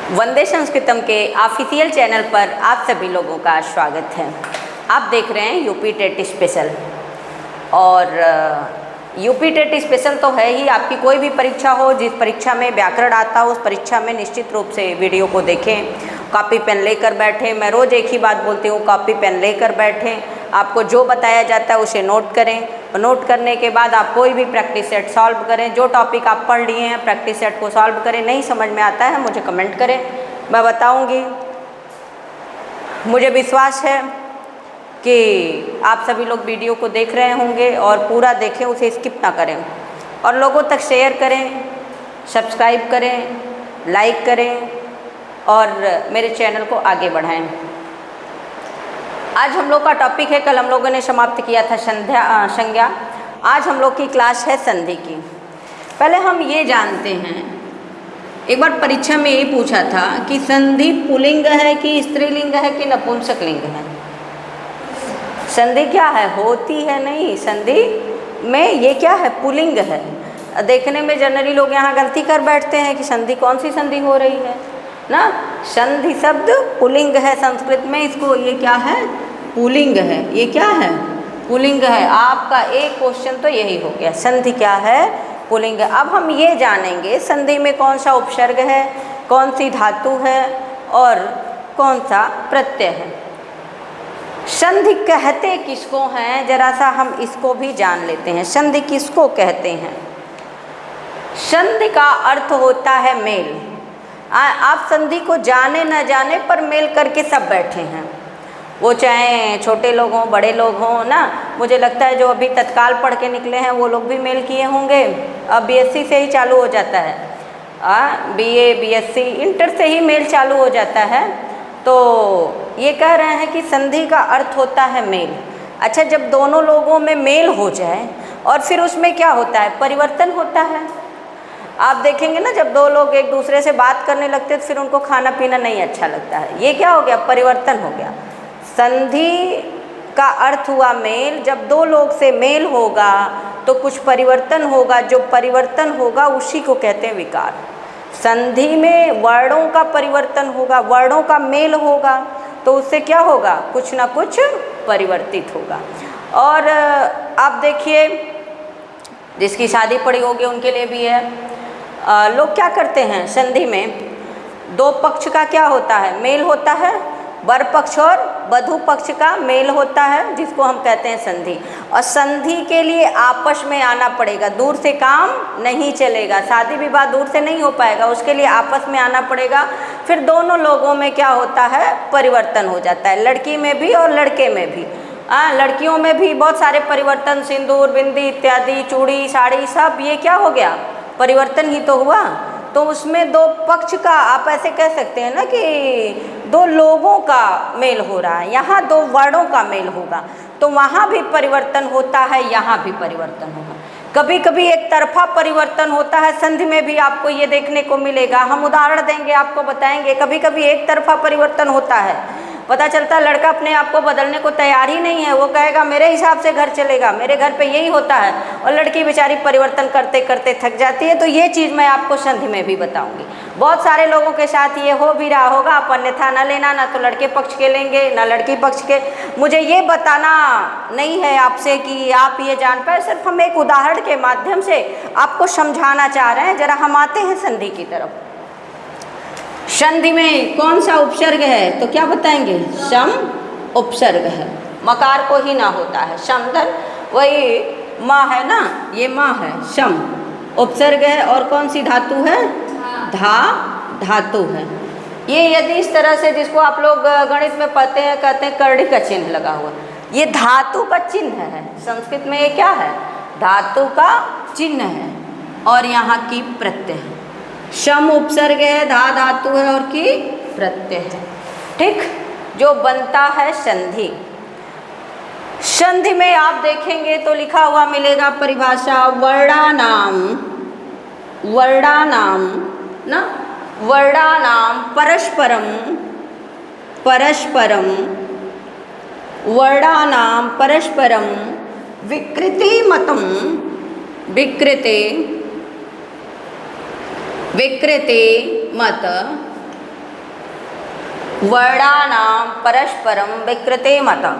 वंदे संस्कृतम के official channel पर आप सभी लोगों का स्वागत है। आप देख रहे हैं यूपी टेट स्पेशल। और यूपी टेट स्पेशल तो है ही, आपकी कोई भी परीक्षा हो, जिस परीक्षा में व्याकरण आता हो उस परीक्षा में निश्चित रूप से वीडियो को देखें, कॉपी पेन लेकर बैठें। मैं रोज़ एक ही बात बोलती हूँ, कॉपी पेन लेकर बैठें। आपको जो बताया जाता है उसे नोट करें, नोट करने के बाद आप कोई भी प्रैक्टिस सेट सॉल्व करें। जो टॉपिक आप पढ़ लिए हैं प्रैक्टिस सेट को सॉल्व करें। नहीं समझ में आता है मुझे कमेंट करें, मैं बताऊंगी। मुझे विश्वास है कि आप सभी लोग वीडियो को देख रहे होंगे और पूरा देखें, उसे स्किप ना करें और लोगों तक शेयर करें, सब्सक्राइब करें, लाइक करें और मेरे चैनल को आगे बढ़ाएं। आज हम लोग का टॉपिक है, कल हम लोगों ने समाप्त किया था संज्ञा। आज हम लोग की क्लास है संधि की। पहले हम ये जानते हैं, एक बार परीक्षा में ये पूछा था कि संधि पुल्लिंग है कि स्त्रीलिंग है कि नपुंसकलिंग है। संधि क्या है? होती है नहीं, संधि में ये क्या है? पुल्लिंग है। देखने में जनरली लोग यहाँ गलती कर बैठते हैं कि संधि कौन सी संधि हो रही है ना। संधि शब्द पुल्लिंग है संस्कृत में, इसको ये क्या है? पुल्लिंग है। ये क्या है? पुल्लिंग है। आपका एक क्वेश्चन तो यही हो गया, संधि क्या है? पुल्लिंग है। अब हम ये जानेंगे संधि में कौन सा उपसर्ग है, कौन सी धातु है और कौन सा प्रत्यय है। संधि कहते किसको हैं, जरा सा हम इसको भी जान लेते हैं। संधि किसको कहते हैं? संधि का अर्थ होता है मेल। आप संधि को जाने न जाने पर मेल करके सब बैठे हैं, वो चाहे छोटे लोग हों बड़े लोग हों ना। मुझे लगता है जो अभी तत्काल पढ़ के निकले हैं वो लोग भी मेल किए होंगे। अब बीएससी से ही चालू हो जाता है, बीए बीएससी इंटर से ही मेल चालू हो जाता है। तो ये कह रहे हैं कि संधि का अर्थ होता है मेल। अच्छा, जब दोनों लोगों में मेल हो जाए और फिर उसमें क्या होता है? परिवर्तन होता है। आप देखेंगे ना, जब दो लोग एक दूसरे से बात करने लगते हैं तो फिर उनको खाना पीना नहीं अच्छा लगता है। ये क्या हो गया? परिवर्तन हो गया। संधि का अर्थ हुआ मेल। जब दो लोग से मेल होगा तो कुछ परिवर्तन होगा, जो परिवर्तन होगा उसी को कहते हैं विकार। संधि में वर्णों का परिवर्तन होगा, वर्णों का मेल होगा तो उससे क्या होगा? कुछ ना कुछ परिवर्तित होगा। और आप देखिए, जिसकी शादी पड़ी होगी उनके लिए भी है। लोग क्या करते हैं संधि में? दो पक्ष का क्या होता है? मेल होता है। वर पक्ष और वधू पक्ष का मेल होता है, जिसको हम कहते हैं संधि। और संधि के लिए आपस में आना पड़ेगा, दूर से काम नहीं चलेगा। शादी विवाह दूर से नहीं हो पाएगा, उसके लिए आपस में आना पड़ेगा। फिर दोनों लोगों में क्या होता है? परिवर्तन हो जाता है, लड़की में भी और लड़के में भी। लड़कियों में भी बहुत सारे परिवर्तन, सिंदूर, बिंदी इत्यादि, चूड़ी, साड़ी, सब ये क्या हो गया? परिवर्तन ही तो हुआ। तो उसमें दो पक्ष का, आप ऐसे कह सकते हैं ना कि दो लोगों का मेल हो रहा है। यहाँ दो वर्णों का मेल होगा तो वहाँ भी परिवर्तन होता है, यहाँ भी परिवर्तन होगा। कभी कभी एक तरफा परिवर्तन होता है, संधि में भी आपको ये देखने को मिलेगा। हम उदाहरण देंगे, आपको बताएंगे। कभी कभी एक तरफा परिवर्तन होता है, पता चलता है लड़का अपने आप को बदलने को तैयार ही नहीं है। वो कहेगा मेरे हिसाब से घर चलेगा, मेरे घर पे यही होता है, और लड़की बेचारी परिवर्तन करते करते थक जाती है। तो ये चीज़ मैं आपको संधि में भी बताऊंगी। बहुत सारे लोगों के साथ ये हो भी रहा होगा। आप अन्यथा न लेना, ना तो लड़के पक्ष के लेंगे ना लड़की पक्ष के। मुझे ये बताना नहीं है आपसे कि आप ये जान पाए, सिर्फ हम एक उदाहरण के माध्यम से आपको समझाना चाह रहे हैं। जरा हम आते हैं संधि की तरफ। संधि में कौन सा उपसर्ग है तो क्या बताएंगे? सम उपसर्ग है। मकार को ही ना होता है, समधन वही माँ है ना, ये माँ है। सम उपसर्ग है और कौन सी धातु है? धा धातु है। ये यदि इस तरह से, जिसको आप लोग गणित में पढ़ते हैं, कहते हैं करड़ी का चिन्ह लगा हुआ, ये धातु का चिन्ह है। संस्कृत में ये क्या है? धातु का चिन्ह है। और यहाँ की प्रत्यय है। सम उपसर्ग है, धा धातु है और की प्रत्यय है। ठीक, जो बनता है संधि। संधि में आप देखेंगे तो लिखा हुआ मिलेगा परिभाषा, वर्णानाम, वर्णानाम ना, वर्णानाम परस्परम, परस्परम, वर्णानाम परस्परम विकृति मतम, विकृते, विकृते मत वर्णानां परस्परं विकृते मतं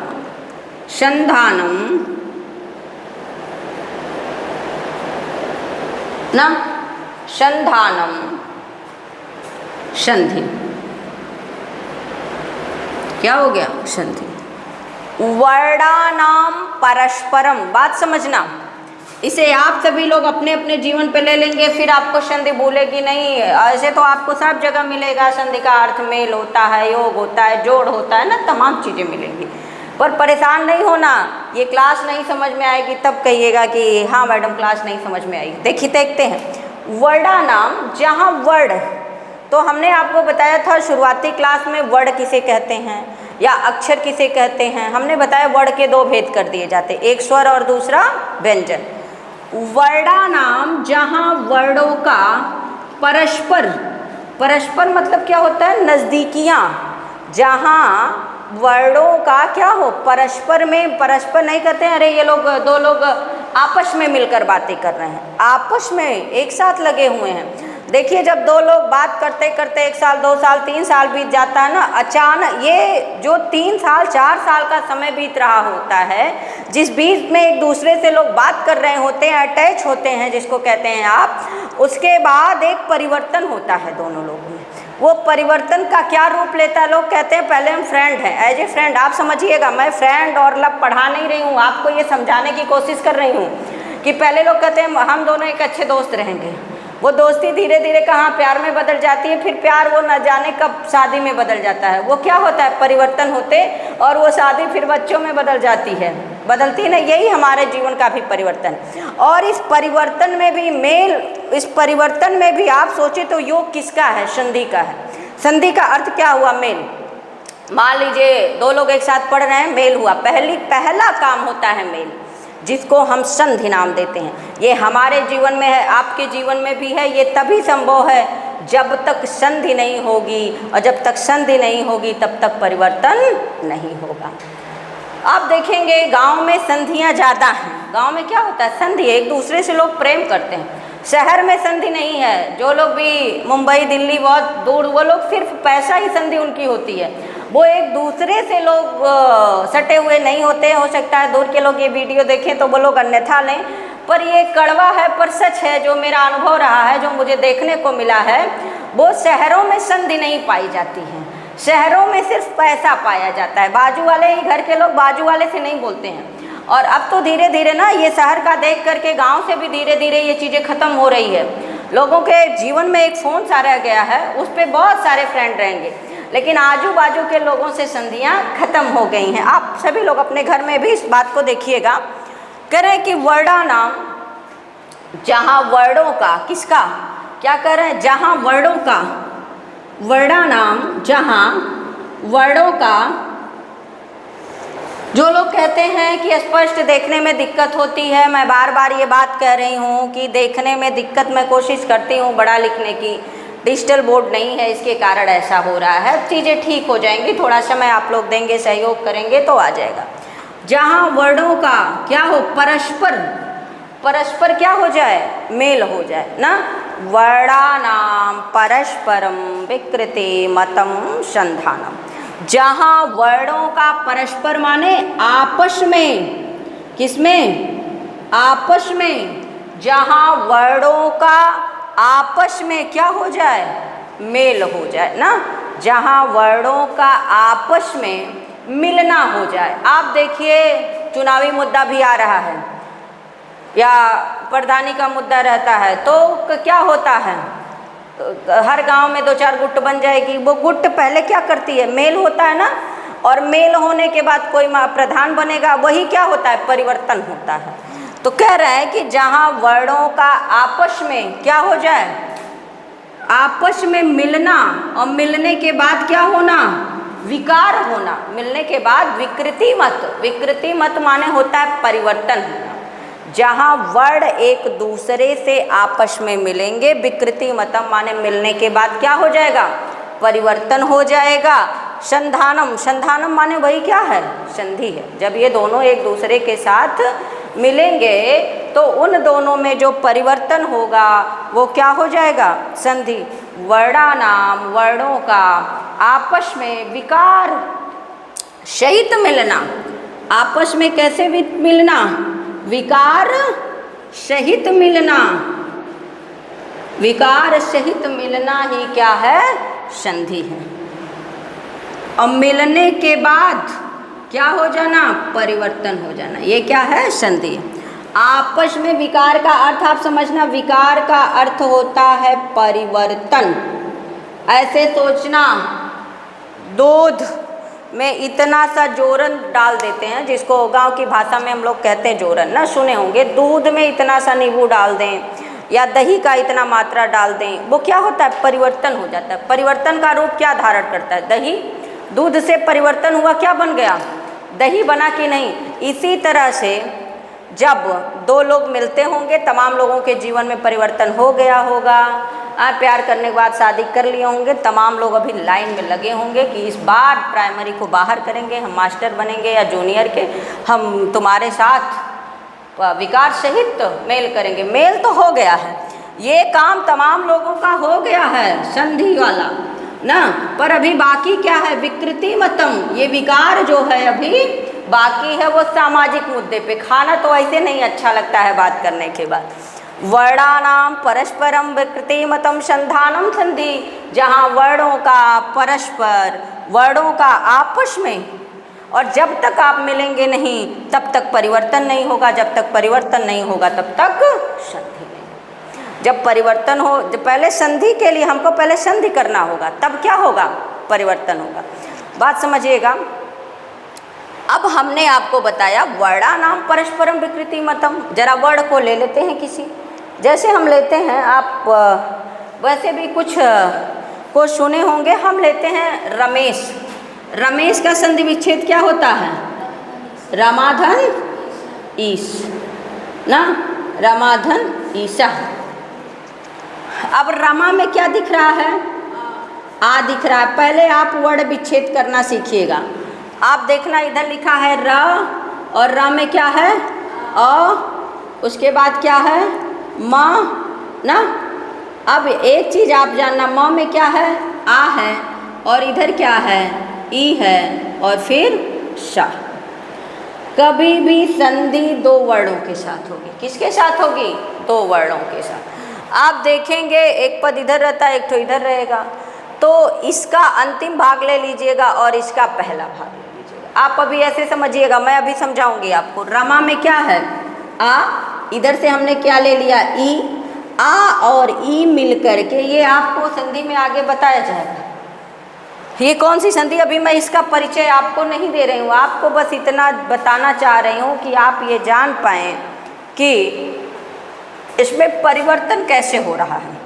संधानं न संधानं संधि। क्या हो गया? संधि। वर्णानां परस्परम, बात समझना, इसे आप सभी लोग अपने अपने जीवन पे ले लेंगे, फिर आपको संधि भूलेगी नहीं। ऐसे तो आपको सब जगह मिलेगा, संधि का अर्थ मेल होता है, योग होता है, जोड़ होता है ना, तमाम चीज़ें मिलेंगी। पर परेशान नहीं होना, ये क्लास नहीं समझ में आएगी तब कहिएगा कि हाँ मैडम क्लास नहीं समझ में आई। देखिए देखते हैं, वर्णानाम, जहाँ वर्ण, तो हमने आपको बताया था शुरुआती क्लास में वर्ण किसे कहते हैं या अक्षर किसे कहते हैं। हमने बताया वर्ण के दो भेद कर दिए जाते, एक स्वर और दूसरा व्यंजन। वर्णानाम, जहाँ वर्णों का परस्पर, परस्पर मतलब क्या होता है? नज़दीकियाँ। जहाँ वर्णों का क्या हो? परस्पर में, परस्पर नहीं कहते हैं अरे ये लोग दो लोग आपस में मिलकर बातें कर रहे हैं, आपस में एक साथ लगे हुए हैं। देखिए जब दो लोग बात करते करते 1 साल 2 साल 3 साल बीत जाता है ना, अचानक ये जो 3 साल 4 साल का समय बीत रहा होता है, जिस बीच में एक दूसरे से लोग बात कर रहे होते हैं, अटैच होते हैं जिसको कहते हैं आप, उसके बाद एक परिवर्तन होता है दोनों लोगों में। वो परिवर्तन का क्या रूप लेता है? लोग कहते हैं पहले हम फ्रेंड हैं, एज ए फ्रेंड। आप समझिएगा, मैं फ्रेंड और लव पढ़ा नहीं रही हूँ, आपको ये समझाने की कोशिश कर रही हूँ कि पहले लोग कहते हैं हम दोनों एक अच्छे दोस्त रहेंगे। वो दोस्ती धीरे धीरे कहाँ प्यार में बदल जाती है, फिर प्यार वो न जाने कब शादी में बदल जाता है। वो क्या होता है? परिवर्तन होते, और वो शादी फिर बच्चों में बदल जाती है, बदलती नहीं। यही हमारे जीवन का भी परिवर्तन। और इस परिवर्तन में भी मेल, इस परिवर्तन में भी आप सोचे तो योग किसका है? संधि का है। संधि का अर्थ क्या हुआ? मेल। मान लीजिए दो लोग एक साथ पढ़ रहे हैं, मेल हुआ। पहला काम होता है मेल, जिसको हम संधि नाम देते हैं। ये हमारे जीवन में है, आपके जीवन में भी है। ये तभी संभव है जब तक संधि नहीं होगी, और जब तक संधि नहीं होगी तब तक परिवर्तन नहीं होगा। आप देखेंगे गांव में संधियां ज़्यादा हैं। गांव में क्या होता है? संधि, एक दूसरे से लोग प्रेम करते हैं। शहर में संधि नहीं है। जो लोग भी मुंबई दिल्ली बहुत दूर, वो लोग सिर्फ पैसा ही संधि उनकी होती है। वो एक दूसरे से लोग सटे हुए नहीं होते। हो सकता है दूर के लोग ये वीडियो देखें तो वो लोग अन्यथा लें, पर ये कड़वा है पर सच है। जो मेरा अनुभव रहा है, जो मुझे देखने को मिला है, वो शहरों में संधि नहीं पाई जाती है। शहरों में सिर्फ पैसा पाया जाता है। बाजू वाले ही घर के लोग बाजू वाले से नहीं बोलते हैं। और अब तो धीरे धीरे ना ये शहर का देख करके गांव से भी धीरे धीरे ये चीज़ें ख़त्म हो रही है। लोगों के जीवन में एक फ़ोन सा रह गया है, उस पर बहुत सारे फ्रेंड रहेंगे, लेकिन आजू बाजू के लोगों से संधियाँ खत्म हो गई हैं। आप सभी लोग अपने घर में भी इस बात को देखिएगा। कह रहे हैं कि वर्णानाम, जहाँ वर्णों का, किसका? क्या कह रहे हैं? जहाँ वर्णों का, वर्णानाम, जहाँ वर्णों का, जो लोग कहते हैं कि स्पष्ट देखने में दिक्कत होती है, मैं बार बार ये बात कह रही हूँ कि देखने में दिक्कत मैं कोशिश करती हूँ बड़ा लिखने की, डिजिटल बोर्ड नहीं है, इसके कारण ऐसा हो रहा है। चीज़ें ठीक हो जाएंगी, थोड़ा समय आप लोग देंगे, सहयोग करेंगे तो आ जाएगा। जहाँ वर्णों का क्या हो? परस्पर, परस्पर क्या हो जाए? मेल हो जाए ना। वर्णानाम परस्परम विकृते मतम संधानम। जहाँ वर्णों का परस्पर माने आपस में, किसमें? आपस में। जहाँ वर्णों का आपस में क्या हो जाए? मेल हो जाए ना। जहाँ वर्णों का आपस में मिलना हो जाए। आप देखिए चुनावी मुद्दा भी आ रहा है या प्रधानी का मुद्दा रहता है, तो क्या होता है? तो हर गांव में 2-4 गुट बन जाएगी। वो गुट पहले क्या करती है? मेल होता है ना। और मेल होने के बाद कोई प्रधान बनेगा, वही क्या होता है? परिवर्तन होता है। तो कह रहे हैं कि जहाँ वर्णों का आपस में क्या हो जाए? आपस में मिलना, और मिलने के बाद क्या होना? विकार होना। मिलने के बाद विकृति मत, विकृति मत माने होता है परिवर्तन होना। जहाँ वर्ण एक दूसरे से आपस में मिलेंगे, विकृति मतम माने मिलने के बाद क्या हो जाएगा? परिवर्तन हो जाएगा। संधानम, संधानम माने वही क्या है? संधि है। जब ये दोनों एक दूसरे के साथ मिलेंगे तो उन दोनों में जो परिवर्तन होगा वो क्या हो जाएगा? संधि। वर्णानाम, वर्णों का आपस में विकार सहित मिलना, आपस में कैसे मिलना, विकार सहित मिलना, विकार सहित मिलना ही क्या है, संधि है। और मिलने के बाद क्या हो जाना, परिवर्तन हो जाना, ये क्या है, संधि। आपस में विकार का अर्थ आप समझना, विकार का अर्थ होता है परिवर्तन। ऐसे सोचना, दूध में इतना सा जोरन डाल देते हैं, जिसको गांव की भाषा में हम लोग कहते हैं जोरन, ना सुने होंगे। दूध में इतना सा नींबू डाल दें या दही का इतना मात्रा डाल दें, वो क्या होता है, परिवर्तन हो जाता है। परिवर्तन का रूप क्या धारण करता है, दही। दूध से परिवर्तन हुआ, क्या बन गया, दही बना कि नहीं। इसी तरह से जब दो लोग मिलते होंगे, तमाम लोगों के जीवन में परिवर्तन हो गया होगा। प्यार करने के बाद शादी कर लिए होंगे, तमाम लोग अभी लाइन में लगे होंगे कि इस बार प्राइमरी को बाहर करेंगे, हम मास्टर बनेंगे या जूनियर के, हम तुम्हारे साथ विकार सहित मेल करेंगे। मेल तो हो गया है, ये काम तमाम लोगों का हो गया है, संधि वाला ना। पर अभी बाकी क्या है, विकृति मतम, ये विकार जो है अभी बाकी है, वो सामाजिक मुद्दे पे। खाना तो ऐसे नहीं अच्छा लगता है बात करने के बाद। वर्णानाम परस्परम विकृति मतम संधानम संधि, जहाँ वर्णों का परस्पर, वर्णों का आपस में, और जब तक आप मिलेंगे नहीं तब तक परिवर्तन नहीं होगा, जब तक परिवर्तन नहीं होगा तब तक संधि नहीं। जब परिवर्तन हो, जब पहले संधि के लिए हमको पहले संधि करना होगा, तब क्या होगा, परिवर्तन होगा। बात समझिएगा। अब हमने आपको बताया वर्णानाम परस्परम विकृति मतम। जरा वर्ण को ले लेते हैं किसी, जैसे हम लेते हैं, आप वैसे भी कुछ को सुने होंगे, हम लेते हैं रमेश। रमेश का संधि विच्छेद क्या होता है, रामाधन ईश ना, रामाधन ईशा। अब रमा में क्या दिख रहा है, आ दिख रहा है। पहले आप वर्ण विच्छेद करना सीखिएगा। आप देखना, इधर लिखा है र, और र में क्या है, अ, उसके बाद क्या है, म ना। अब एक चीज़ आप जानना, म में क्या है, आ है, और इधर क्या है, ई है, और फिर श। कभी भी संधि दो वर्णों के साथ होगी। किसके साथ होगी, दो वर्णों के साथ। आप देखेंगे एक पद इधर रहता है, एक तो इधर रहेगा, तो इसका अंतिम भाग ले लीजिएगा और इसका पहला भाग ले लीजिएगा। आप अभी ऐसे समझिएगा, मैं अभी समझाऊंगी आपको। रमा में क्या है, आ, इधर से हमने क्या ले लिया, ई। आ और ई मिल करके ये आपको संधि में आगे बताया जाएगा। ये कौन सी संधि, अभी मैं इसका परिचय आपको नहीं दे रही हूँ, आपको बस इतना बताना चाह रही हूँ कि आप ये जान पाएँ कि इसमें परिवर्तन कैसे हो रहा है,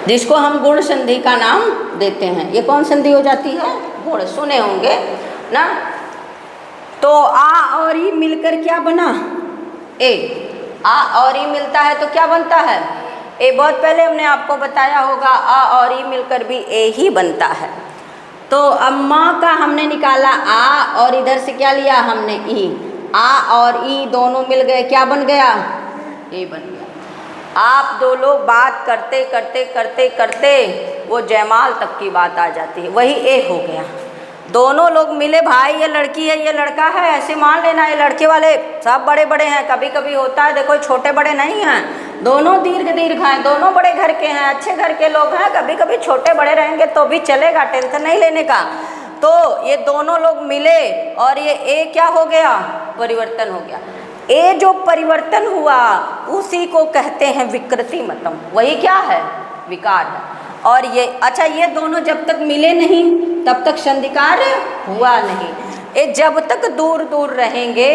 जिसको हम गुण संधि का नाम देते हैं। ये कौन संधि हो जाती है, गुण, सुने होंगे ना। तो आ और ई मिलकर क्या बना, ए। आ और ई मिलता है तो क्या बनता है, ए। बहुत पहले हमने आपको बताया होगा, आ और ई मिलकर भी ए ही बनता है। तो अब माँ का हमने निकाला आ, और इधर से क्या लिया हमने, ई। आ और ई दोनों मिल गए, क्या बन गया, ए बन गया। आप दो लोग बात करते करते करते करते वो जयमाल तक की बात आ जाती है, वही ए हो गया। दोनों लोग मिले, भाई ये लड़की है ये लड़का है, ऐसे मान लेना। ये लड़के वाले सब बड़े बड़े हैं, कभी कभी होता है देखो छोटे बड़े नहीं हैं, दोनों दीर्घ हैं, दोनों बड़े घर के हैं, अच्छे घर के लोग हैं। कभी कभी छोटे बड़े रहेंगे तो भी चलेगा, टेंशन नहीं लेने का। तो ये दोनों लोग मिले और ये ए क्या हो गया, परिवर्तन हो गया। ए जो परिवर्तन हुआ उसी को कहते हैं विकृति मतम, वही क्या है, विकार है। और ये अच्छा, ये दोनों जब तक मिले नहीं तब तक संधि कार्य हुआ नहीं। ये जब तक दूर दूर रहेंगे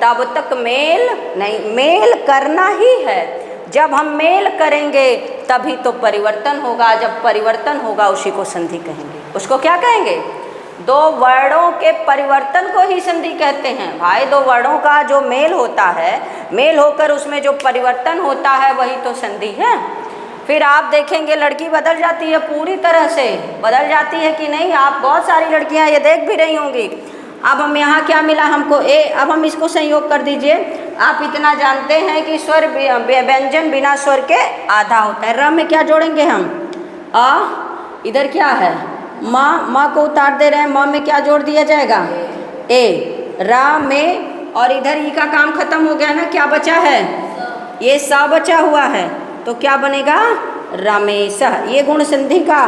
तब तक मेल नहीं, मेल करना ही है। जब हम मेल करेंगे तभी तो परिवर्तन होगा, जब परिवर्तन होगा उसी को संधि कहेंगे। उसको क्या कहेंगे, दो वर्णों के परिवर्तन को ही संधि कहते हैं। भाई दो वर्णों का जो मेल होता है, मेल होकर उसमें जो परिवर्तन होता है वही तो संधि है। फिर आप देखेंगे लड़की बदल जाती है, पूरी तरह से बदल जाती है कि नहीं। आप बहुत सारी लड़कियां ये देख भी रही होंगी। अब हम यहाँ क्या मिला हमको, ए। अब हम इसको संयोग कर दीजिए। आप इतना जानते हैं कि स्वर व्यंजन बिना स्वर के आधा होता है। र में क्या जोड़ेंगे हम, अ, इधर क्या है, माँ, माँ को उतार दे रहे हैं, माँ में क्या जोड़ दिया जाएगा, ए, रा में, और इधर ई का काम खत्म हो गया ना, क्या बचा है, ये सा बचा हुआ है, तो क्या बनेगा, रमेश। ये गुण संधि का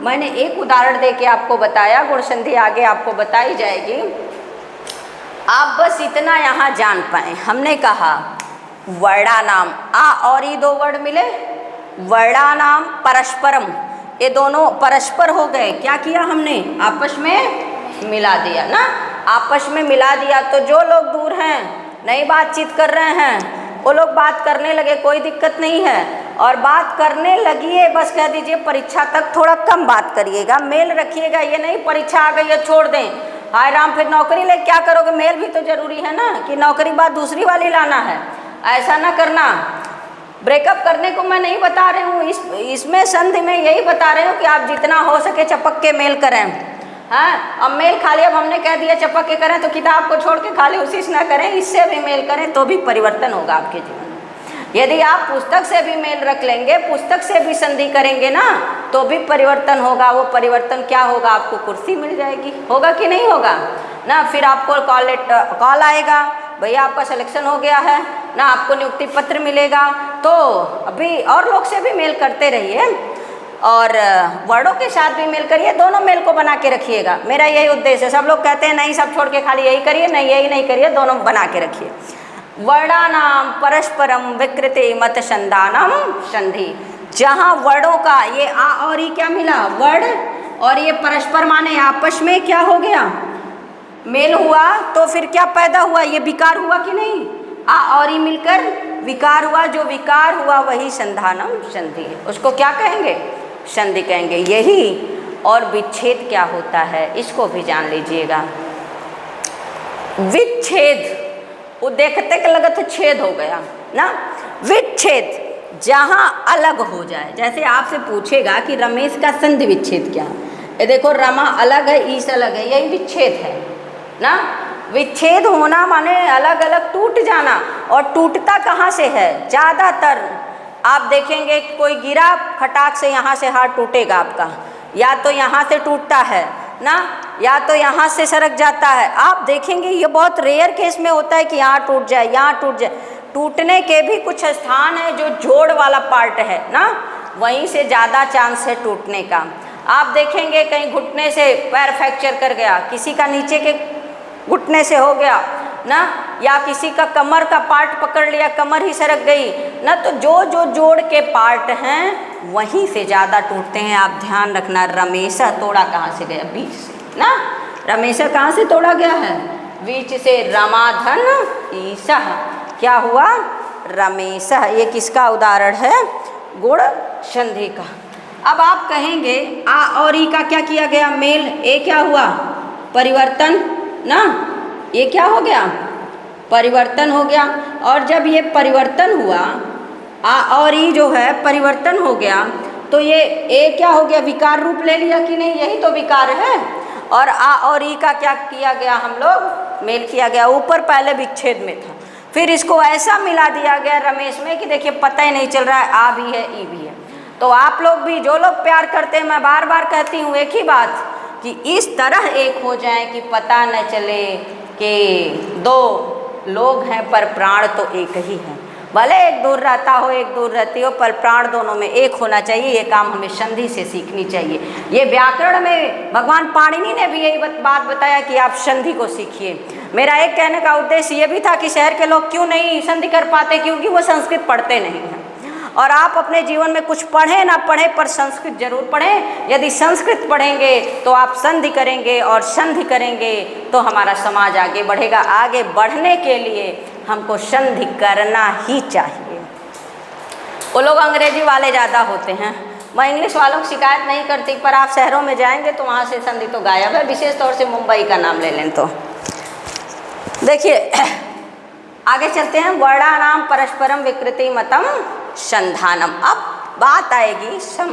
मैंने एक उदाहरण देके आपको बताया, गुण संधि आगे आपको बताई जाएगी। आप बस इतना यहाँ जान पाए, हमने कहा वर्णानाम, आ और ई दो वर्ड मिले, वर्णानाम परस्परम, ये दोनों परस्पर हो गए, क्या किया हमने, आपस में मिला दिया ना, आपस में मिला दिया। तो जो लोग दूर हैं, नहीं बातचीत कर रहे हैं, वो लोग बात करने लगे, कोई दिक्कत नहीं है, और बात करने लगिए, बस कह दीजिए परीक्षा तक थोड़ा कम बात करिएगा, मेल रखिएगा, ये नहीं परीक्षा आ गई है छोड़ दें, हाय राम फिर नौकरी ले क्या करोगे, मेल भी तो जरूरी है ना, कि नौकरी बाद दूसरी वाली लाना है, ऐसा ना करना। ब्रेकअप करने को मैं नहीं बता रही हूँ, इसमें संधि में यही बता रही हूँ कि आप जितना हो सके चपक के मेल करें। हाँ, अब मेल खाली, अब हमने कह दिया चपक के करें, तो किताब को छोड़ के खाली उसी से ना करें, इससे भी मेल करें तो भी परिवर्तन होगा आपके जीवन में। यदि आप पुस्तक से भी मेल रख लेंगे, पुस्तक से भी संधि करेंगे ना, तो भी परिवर्तन होगा। वो परिवर्तन क्या होगा, आपको कुर्सी मिल जाएगी, होगा कि नहीं होगा ना, फिर आपको कॉल आएगा, भैया आपका सिलेक्शन हो गया है ना, आपको नियुक्ति पत्र मिलेगा। तो अभी और लोग से भी मेल करते रहिए, और वर्डों के साथ भी मेल करिए, दोनों मेल को बना के रखिएगा, मेरा यही उद्देश्य है। सब लोग कहते हैं नहीं सब छोड़ के खाली यही करिए, नहीं यही नहीं करिए, दोनों बना के रखिए। वर्णानाम परस्परम विकृति मत संधानम संधि, जहाँ वर्डों का ये आ और ई क्या मिला, वर्ड, और ये परस्पर माने आपस में क्या हो गया, मेल हुआ, तो फिर क्या पैदा हुआ, ये विकार हुआ कि नहीं, आ और ई मिलकर विकार हुआ, जो विकार हुआ वही संधानम संधि है, उसको क्या कहेंगे, संधि कहेंगे। यही और विच्छेद क्या होता है इसको भी जान लीजिएगा। विच्छेद, वो देखते के लगत छेद हो गया ना, विच्छेद जहाँ अलग हो जाए, जैसे आपसे पूछेगा कि रमेश का संधि विच्छेद क्या है, ये देखो रमा अलग है, ईस अलग है, यही विच्छेद है ना। विच्छेद होना माने अलग अलग टूट जाना, और टूटता कहाँ से है, ज़्यादातर आप देखेंगे कोई गिरा खटाक से, यहाँ से हाथ टूटेगा आपका, या तो यहाँ से टूटता है ना, या तो यहाँ से सरक जाता है। आप देखेंगे ये बहुत रेयर केस में होता है कि यहाँ टूट जाए, यहाँ टूट जाए। टूटने के भी कुछ स्थान है जो जोड़ वाला पार्ट है ना, वहीं से ज़्यादा चांस है टूटने का। आप देखेंगे कहीं घुटने से पैर फ्रैक्चर कर गया, किसी का नीचे के घुटने से हो गया ना, या किसी का कमर का पार्ट पकड़ लिया, कमर ही सरक गई ना, तो जो जो जोड़ के पार्ट हैं वहीं से ज़्यादा टूटते हैं। आप ध्यान रखना। रमेशा तोड़ा कहाँ से गया, बीच से ना, रमेशा कहाँ से तोड़ा गया है, बीच से। रमाधन ईसा, क्या हुआ, रमेशा। ये किसका उदाहरण है, गुण संधि का। अब आप कहेंगे आ और ई का क्या किया गया, मेल, ए क्या हुआ, परिवर्तन ना, ये क्या हो गया, परिवर्तन हो गया। और जब ये परिवर्तन हुआ, आ और ई जो है परिवर्तन हो गया, तो ये ए क्या हो गया, विकार रूप ले लिया कि नहीं, यही तो विकार है। और आ और ई का क्या किया गया, हम लोग मेल किया गया, ऊपर पहले विच्छेद में था, फिर इसको ऐसा मिला दिया गया रमेश में कि देखिए पता ही नहीं चल रहा है, आ भी है ई भी है। तो आप लोग भी, जो लोग प्यार करते हैं, मैं बार बार कहती हूँ एक ही बात, कि इस तरह एक हो जाए कि पता न चले कि दो लोग हैं पर प्राण तो एक ही है। भले एक दूर रहता हो, एक दूर रहती हो, पर प्राण दोनों में एक होना चाहिए। ये काम हमें संधि से सीखनी चाहिए। ये व्याकरण में भगवान पाणिनि ने भी यही बात बताया कि आप संधि को सीखिए। मेरा एक कहने का उद्देश्य ये भी था कि शहर के लोग क्यों नहीं संधि कर पाते, क्योंकि वो संस्कृत पढ़ते नहीं हैं। और आप अपने जीवन में कुछ पढ़ें ना पढ़ें, पर संस्कृत जरूर पढ़ें। यदि संस्कृत पढ़ेंगे तो आप संधि करेंगे, और संधि करेंगे तो हमारा समाज आगे बढ़ेगा। आगे बढ़ने के लिए हमको संधि करना ही चाहिए। वो लोग अंग्रेजी वाले ज़्यादा होते हैं, मैं इंग्लिश वालों की शिकायत नहीं करती, पर आप शहरों में जाएंगे तो वहाँ से संधि तो गायब है। विशेष तौर से मुंबई का नाम ले लें तो देखिए, आगे चलते हैं। वर्णानाम परस्परम विकृति मतम संधानम। अब बात आएगी सम।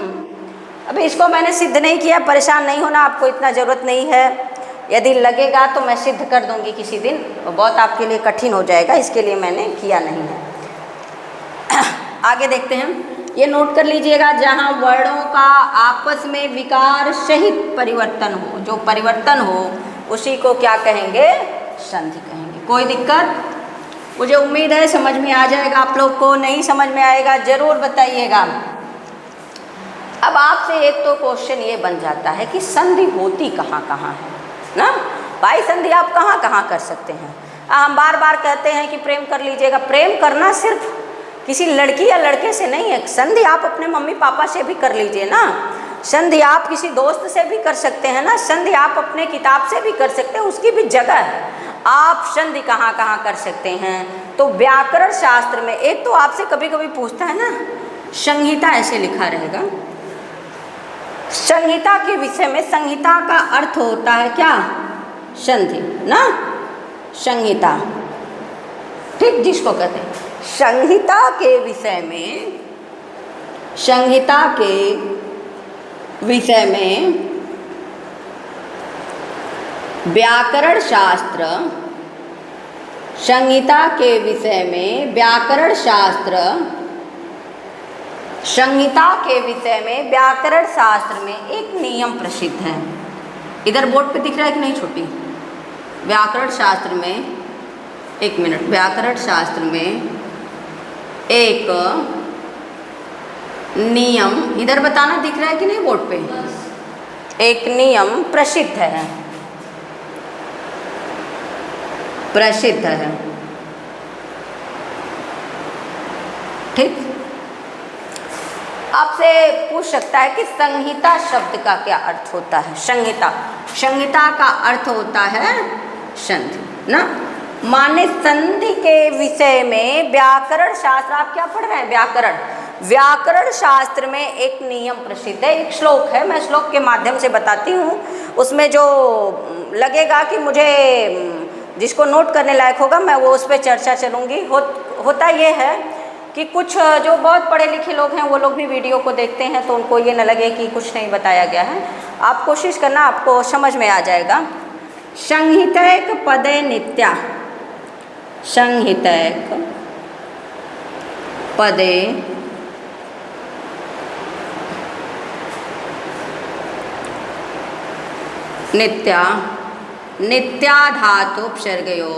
अभी इसको मैंने सिद्ध नहीं किया, परेशान नहीं होना, आपको इतना ज़रूरत नहीं है। यदि लगेगा तो मैं सिद्ध कर दूंगी किसी दिन, बहुत आपके लिए कठिन हो जाएगा, इसके लिए मैंने किया नहीं है। आगे देखते हैं। ये नोट कर लीजिएगा, जहाँ वर्णों का आपस में विकार सहित परिवर्तन हो, जो परिवर्तन हो उसी को क्या कहेंगे, संधि कहेंगे। कोई दिक्कत? मुझे उम्मीद है समझ में आ जाएगा आप लोग को। नहीं समझ में आएगा जरूर बताइएगा। अब आपसे एक तो क्वेश्चन ये बन जाता है कि संधि होती कहाँ कहाँ है ना भाई। संधि आप कहाँ कहाँ कर सकते हैं। हम बार बार कहते हैं कि प्रेम कर लीजिएगा। प्रेम करना सिर्फ किसी लड़की या लड़के से नहीं है। संधि आप अपने मम्मी पापा से भी कर लीजिए ना। संधि आप किसी दोस्त से भी कर सकते हैं ना। संधि आप अपने किताब से भी कर सकते हैं, उसकी भी जगह है। आप संधि कहाँ कहाँ कर सकते हैं, तो व्याकरण शास्त्र में। एक तो आपसे कभी कभी पूछता है ना, संहिता ऐसे लिखा रहेगा। संहिता के विषय में, संहिता का अर्थ होता है क्या, संधि ना। संहिता, ठीक, जिसको कहते हैं संहिता के विषय में, संहिता के विषय में व्याकरण शास्त्र, संहिता के विषय में व्याकरण शास्त्र, संहिता के विषय में व्याकरण शास्त्र में एक नियम प्रसिद्ध है। इधर बोर्ड पे दिख रहा है कि नहीं छोटी? व्याकरण शास्त्र में, एक मिनट, व्याकरण शास्त्र में एक नियम, इधर बताना दिख रहा है कि नहीं बोर्ड पे? एक नियम प्रसिद्ध है, प्रसिद्ध है, ठीक। आपसे पूछ सकता है कि संहिता शब्द का क्या अर्थ होता है। संहिता, संहिता का अर्थ होता है संधि ना। माने संधि के विषय में व्याकरण शास्त्र, आप क्या पढ़ रहे हैं, व्याकरण, व्याकरण शास्त्र में एक नियम प्रसिद्ध है। एक श्लोक है, मैं श्लोक के माध्यम से बताती हूँ। उसमें जो लगेगा कि मुझे, जिसको नोट करने लायक होगा, मैं वो उस पर चर्चा चलूँगी। होता ये है कि कुछ जो बहुत पढ़े लिखे लोग हैं वो लोग भी वीडियो को देखते हैं, तो उनको ये न लगे कि कुछ नहीं बताया गया है। आप कोशिश करना, आपको समझ में आ जाएगा। संहितैक पदे नित्या, संहितैक पदे नित्या, नित्या धातु उपसर्गयो,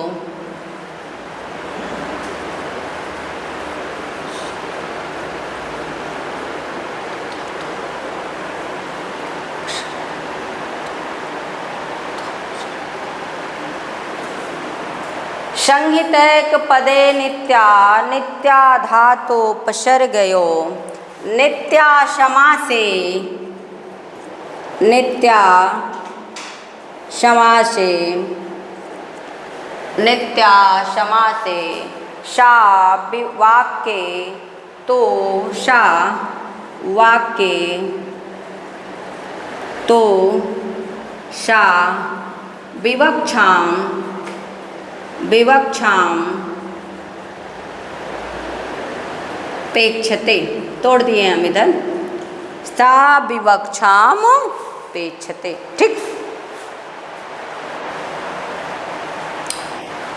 संहितैक पदे नित्या, नित्या धातोपसर्गयो, नित्या समासे, नित्या समासे, नित्या समासे, शा वाक्ये, तो शा वाक्ये, तो शा विवक्षाम, विवक्षाम पेक्षते, तोड़ दिए हम इधर, सा विवक्षाम पेक्षते, ठीक।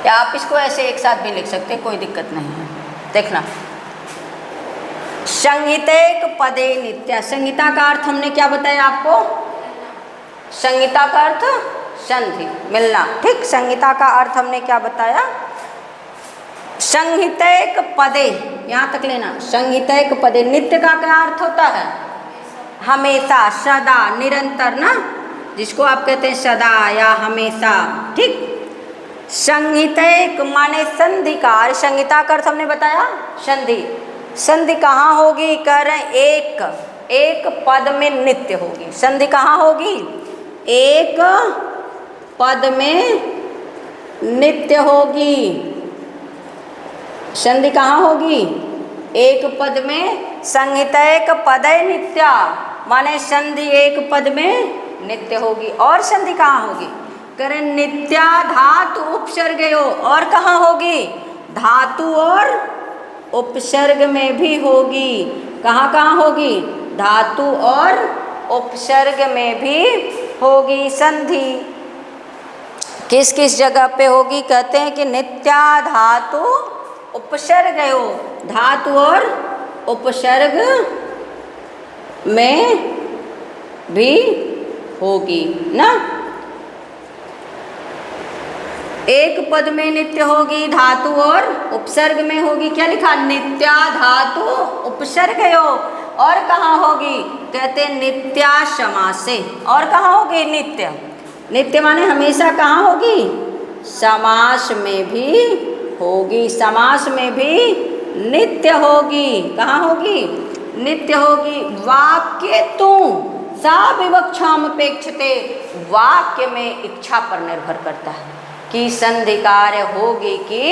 या आप इसको ऐसे एक साथ भी लिख सकते, कोई दिक्कत नहीं है। देखना, संहितैक पदे नित्या, संहिता का अर्थ हमने क्या बताया आपको? संहिता का अर्थ संधि, मिलना, ठीक। संहिता का अर्थ हमने क्या बताया? संहितैक पदे, यहाँ तक लेना। संहितैक पदे, नित्य का क्या अर्थ होता है? हमेशा, सदा, निरंतर ना, जिसको आप कहते हैं सदा या हमेशा, ठीक। संहितैक माने संधि का, संहिता का अर्थ हमने बताया संधि। संधि कहाँ होगी? कह रहे हैं एक, एक पद में नित्य होगी। संधि कहाँ होगी? एक पद में नित्य होगी। संधि कहाँ होगी? एक पद में। संहितैक पदे नित्या माने संधि एक पद में नित्य होगी। और संधि कहाँ होगी? करें नित्या धातु उपसर्गयो, और कहाँ होगी? धातु और उपसर्ग में भी होगी। कहाँ कहाँ होगी? धातु और उपसर्ग में भी होगी संधि। किस किस जगह पे होगी? कहते हैं कि नित्या धातु उपसर्गयो, धातु और उपसर्ग में भी होगी ना। एक पद में नित्य होगी, धातु और उपसर्ग में होगी। क्या लिखा? नित्या धातु उपसर्गयो। और कहाँ होगी? कहते नित्या समासे। और कहाँ होगी? नित्य। नित्य माने हमेशा कहाँ होगी? समास में भी होगी। समास में भी नित्य होगी। कहाँ होगी? नित्य होगी। वाक्य तू सा विवक्षाम अपेक्षते। वाक्य में इच्छा पर निर्भर करता है कि संधि कार्य होगी कि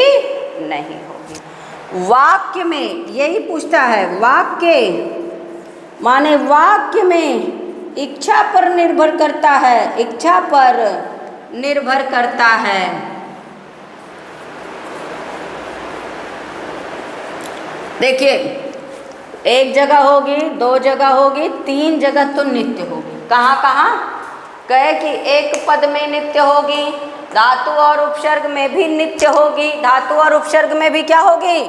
नहीं होगी। वाक्य में यही पूछता है। वाक्य माने वाक्य में इच्छा पर निर्भर करता है। इच्छा पर निर्भर करता है। देखिए, एक जगह होगी, दो जगह होगी, तीन जगह तो नित्य होगी। कहाँ कहाँ? कहे कि एक पद में नित्य होगी, धातु और उपसर्ग में भी नित्य होगी। धातु और उपसर्ग में भी क्या होगी?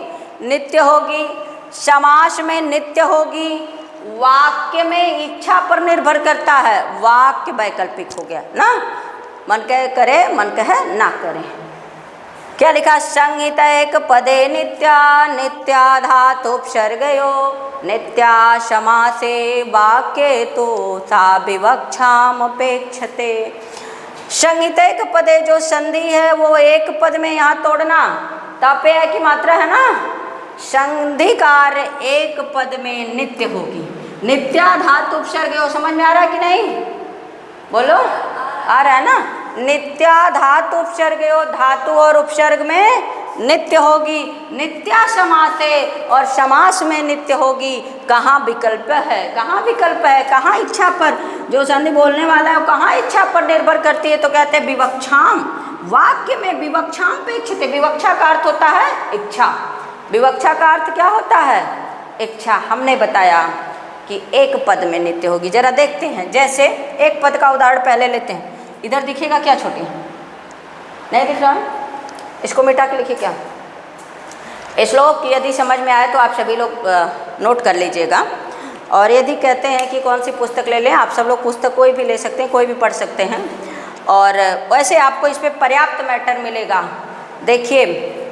नित्य होगी। समास में नित्य होगी। वाक्य में इच्छा पर निर्भर करता है। वाक्य वैकल्पिक हो गया ना। मन कहे करे, मन कहे ना करे। क्या लिखा? संहिता एक पदे नित्या, नित्या धातु उपसर्गयो, नित्या समासे वाक्ये तो सा विवक्षाम अपेक्षते। संहिता एक पदे जो संधि है वो एक पद में यहाँ तोड़ना, तपेय की मात्रा है ना। संधि कार्य एक पद में नित्य होगी। नित्या धातु उपसर्गयो। समझ में आ रहा है कि नहीं? बोलो, आ रहा है ना। नित्या धातु उपसर्गयो, धातु और उपसर्ग में नित्य होगी। नित्या समासे, और समास में नित्य होगी। कहाँ विकल्प है? कहाँ विकल्प है? कहाँ इच्छा पर? जो संधि बोलने वाला है वो कहाँ इच्छा पर निर्भर करती है? तो कहते हैं विवक्षाम। वाक्य में विवक्षाम अपेक्षित। विवक्षा का अर्थ होता है इच्छा। विवक्षा का अर्थ क्या होता है? इच्छा। हमने बताया कि एक पद में नित्य होगी। जरा देखते हैं, जैसे एक पद का उदाहरण पहले लेते हैं। इधर दिखेगा क्या छोटी? नहीं दिख रहा है? इसको मिटा के लिखिए। क्या श्लोक यदि समझ में आए तो आप सभी लोग नोट कर लीजिएगा। और यदि कहते हैं कि कौन सी पुस्तक ले लें, आप सब लोग पुस्तक कोई भी ले सकते हैं, कोई भी पढ़ सकते हैं। और वैसे आपको इस पर पर्याप्त मैटर मिलेगा। देखिए,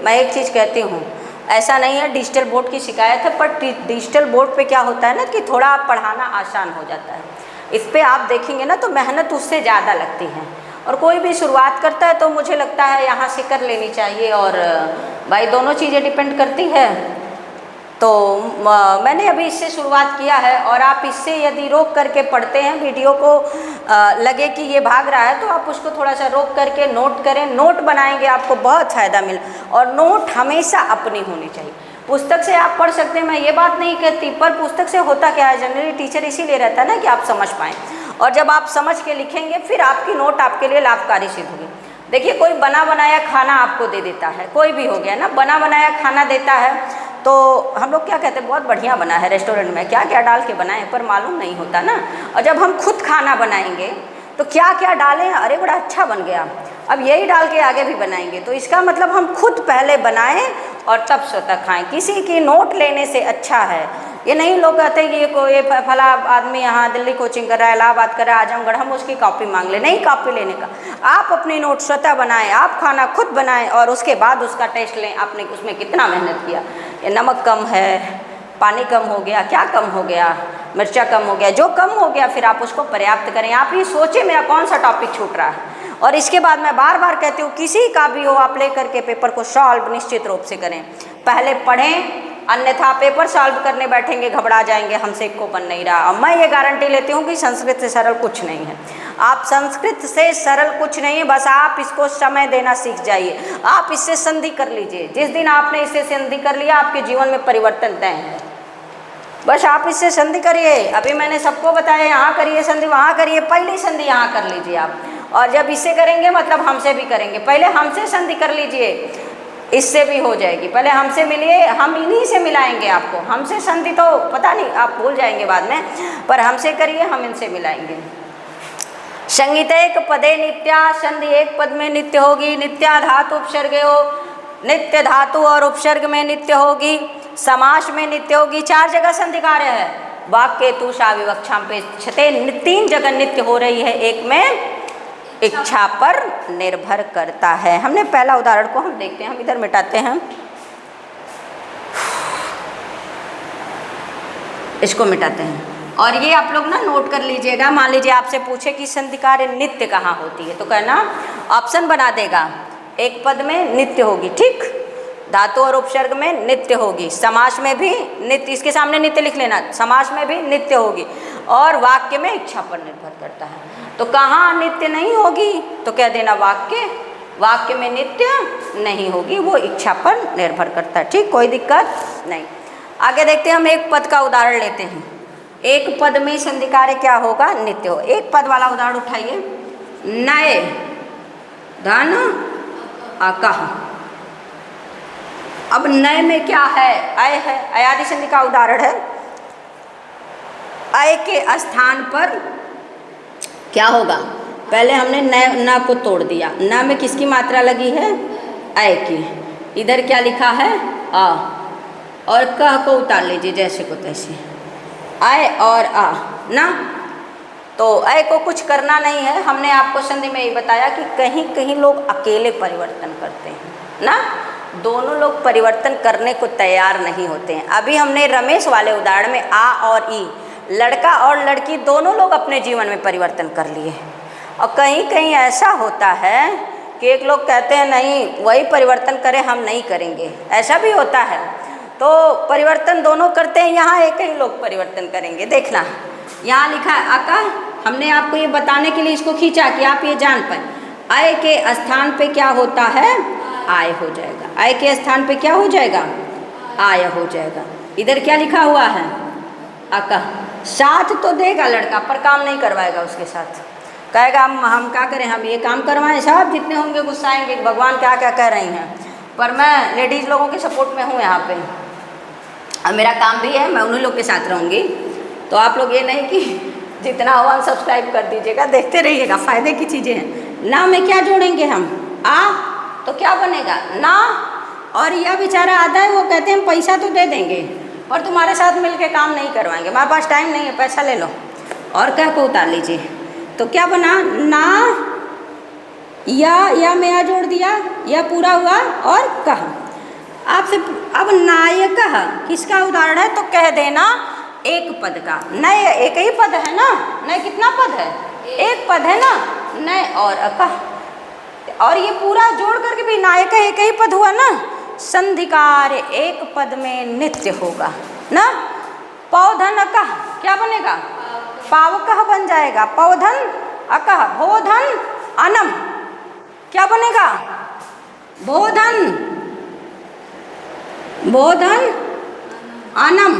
मैं एक चीज़ कहती हूँ, ऐसा नहीं है डिजिटल बोर्ड की शिकायत है, पर डिजिटल बोर्ड पे क्या होता है ना कि थोड़ा पढ़ाना आसान हो जाता है। इस पे आप देखेंगे ना तो मेहनत उससे ज़्यादा लगती है। और कोई भी शुरुआत करता है तो मुझे लगता है यहाँ से कर लेनी चाहिए। और भाई दोनों चीज़ें डिपेंड करती है। तो मैंने अभी इससे शुरुआत किया है। और आप इससे यदि रोक करके पढ़ते हैं, वीडियो को लगे कि ये भाग रहा है तो आप उसको थोड़ा सा रोक करके नोट करें। नोट बनाएंगे, आपको बहुत फ़ायदा मिल। और नोट हमेशा अपनी होनी चाहिए। पुस्तक से आप पढ़ सकते हैं, मैं ये बात नहीं कहती, पर पुस्तक से होता क्या है, जनरली टीचर इसीलिए रहता है ना कि आप समझ पाएँ। और जब आप समझ के लिखेंगे फिर आपकी नोट आपके लिए लाभकारी सिद्ध होगी। देखिए, कोई बना बनाया खाना आपको दे देता है, कोई भी हो गया ना, बना बनाया खाना देता है तो हम लोग क्या कहते हैं, बहुत बढ़िया बना है, रेस्टोरेंट में क्या क्या डाल के बनाए, पर मालूम नहीं होता ना। और जब हम खुद खाना बनाएंगे तो क्या क्या डालें, अरे बड़ा अच्छा बन गया, अब यही डाल के आगे भी बनाएंगे। तो इसका मतलब हम खुद पहले बनाएं और तब स्वतः खाएं। किसी की नोट लेने से अच्छा है। ये नहीं लोग कहते कि ये फला आदमी यहाँ दिल्ली कोचिंग कर रहा है, इलाहाबाद कर रहा है, आजमगढ़, हम उसकी कॉपी मांग ले। नहीं कॉपी लेने का, आप अपनी नोट स्वतः बनाएं, आप खाना खुद बनाएं और उसके बाद उसका टेस्ट लें। आपने उसमें कितना मेहनत किया, ये नमक कम है, पानी कम हो गया, क्या कम हो गया, मिर्चा कम हो गया, जो कम हो गया फिर आप उसको पर्याप्त करें। आप ये सोचें मेरा कौन सा टॉपिक छूट रहा है। और इसके बाद मैं बार बार कहती हूँ, किसी का भी हो आप लेकर के पेपर को सॉल्व निश्चित रूप से करें। पहले पढ़ें, अन्यथा पेपर सॉल्व करने बैठेंगे घबरा जाएंगे, हमसे को बन नहीं रहा। और मैं ये गारंटी लेती हूँ कि संस्कृत से सरल कुछ नहीं है। आप संस्कृत से सरल कुछ नहीं है, बस आप इसको समय देना सीख जाइए। आप इससे संधि कर लीजिए। जिस दिन आपने इससे संधि कर लिया आपके जीवन में परिवर्तन तय है। बस आप इससे संधि करिए। अभी मैंने सबको बताया, यहाँ करिए संधि, वहाँ करिए, पहली संधि यहाँ कर लीजिए आप। और जब इससे करेंगे मतलब हमसे भी करेंगे। पहले हमसे संधि कर लीजिए, इससे भी हो जाएगी। पहले हमसे मिलिए, हम इन्हीं से मिलाएंगे आपको। हमसे संधि तो पता नहीं, आप भूल जाएंगे बाद में, पर हमसे करिए, हम इनसे मिलाएंगे। संगीत एक पदे नित्या, संधि एक पद में नित्य होगी। नित्या धातु उपसर्ग हो, नित्य धातु और उपसर्ग में नित्य होगी। समास में नित्य होगी, 4 जगह संधि कार्य है। वाक्य तू सा विवक्षाम पे छते 3 जगह नित्य हो रही है, एक में इच्छा पर निर्भर करता है। हमने पहला उदाहरण को हम देखते हैं, हम इधर मिटाते हैं, इसको मिटाते हैं और ये आप लोग ना नोट कर लीजिएगा। मान लीजिए आपसे पूछे कि संधि कार्य नित्य कहाँ होती है, तो कहना ऑप्शन बना देगा, एक पद में नित्य होगी, ठीक, धातु और उपसर्ग में नित्य होगी, समास में भी नित्य, इसके सामने नित्य लिख लेना, समास में भी नित्य होगी और वाक्य में इच्छा पर निर्भर करता है। तो कहाँ नित्य नहीं होगी तो कह देना वाक्य में नित्य नहीं होगी, वो इच्छा पर निर्भर करता है, ठीक, कोई दिक्कत नहीं। आगे देखते हैं, हम एक पद का उदाहरण लेते हैं। एक पद में संधि कार्य क्या होगा, नित्य हो। एक पद वाला उदाहरण उठाइए, नए धन अकह। अब नए में क्या है, अय है, अयादि संधि का उदाहरण है। अय के स्थान पर क्या होगा, पहले हमने न को तोड़ दिया, न में किसकी मात्रा लगी है, अय की, इधर क्या लिखा है, आ, और कह को उतार लीजिए जैसे को तैसे, अय और आ ना। तो अय को कुछ करना नहीं है, हमने आपको संधि में ये बताया कि कहीं कहीं लोग अकेले परिवर्तन करते हैं ना, दोनों लोग परिवर्तन करने को तैयार नहीं होते हैं। अभी हमने रमेश वाले उदाहरण में आ और ई, लड़का और लड़की दोनों लोग अपने जीवन में परिवर्तन कर लिए, और कहीं कहीं ऐसा होता है कि एक लोग कहते हैं नहीं वही परिवर्तन करें, हम नहीं करेंगे, ऐसा भी होता है। तो परिवर्तन दोनों करते हैं, यहाँ एक ही लोग परिवर्तन करेंगे। देखना यहाँ लिखा है अका, हमने आपको ये बताने के लिए इसको खींचा कि आप ये जान पाए, अय के स्थान पे क्या होता है, आय हो जाएगा, आय के स्थान पे क्या हो जाएगा, आय हो जाएगा। इधर क्या लिखा हुआ है, अका, साथ तो देगा लड़का पर काम नहीं करवाएगा उसके साथ, कहेगा हम क्या करें, हम ये काम करवाएं, साहब जितने होंगे गुस्साएंगे भगवान क्या क्या कह रही हैं। पर मैं लेडीज़ लोगों के सपोर्ट में हूँ यहाँ पे, और मेरा काम भी है, मैं उन्हीं लोग के साथ रहूँगी। तो आप लोग ये नहीं कि जितना हो अनसब्सक्राइब कर दीजिएगा, देखते रहिएगा, फ़ायदे की चीज़ें हैं। ना में क्या जोड़ेंगे हम, आ, तो क्या बनेगा ना, और यह बेचारा आधा है, वो कहते हैं पैसा तो दे देंगे और तुम्हारे साथ मिल के काम नहीं करवाएंगे, हमारे पास टाइम नहीं है, पैसा ले लो, और क्या को उतार लीजिए। तो क्या बना, ना या में आ जोड़ दिया, या पूरा हुआ, और कहा। आपसे अब नायक किसका उदाहरण है, तो कह देना एक पद का, नय एक ही पद है ना, नय कितना पद है, एक पद है ना, नय और अकह, और ये पूरा जोड़ करके भी नायक एक ही पद हुआ ना, संधि कार्य एक पद में नित्य होगा ना। पौधन अकह क्या बनेगा, पावकह बन जाएगा, पौधन अकह, भोधन अनम क्या बनेगा, बोधन अनम।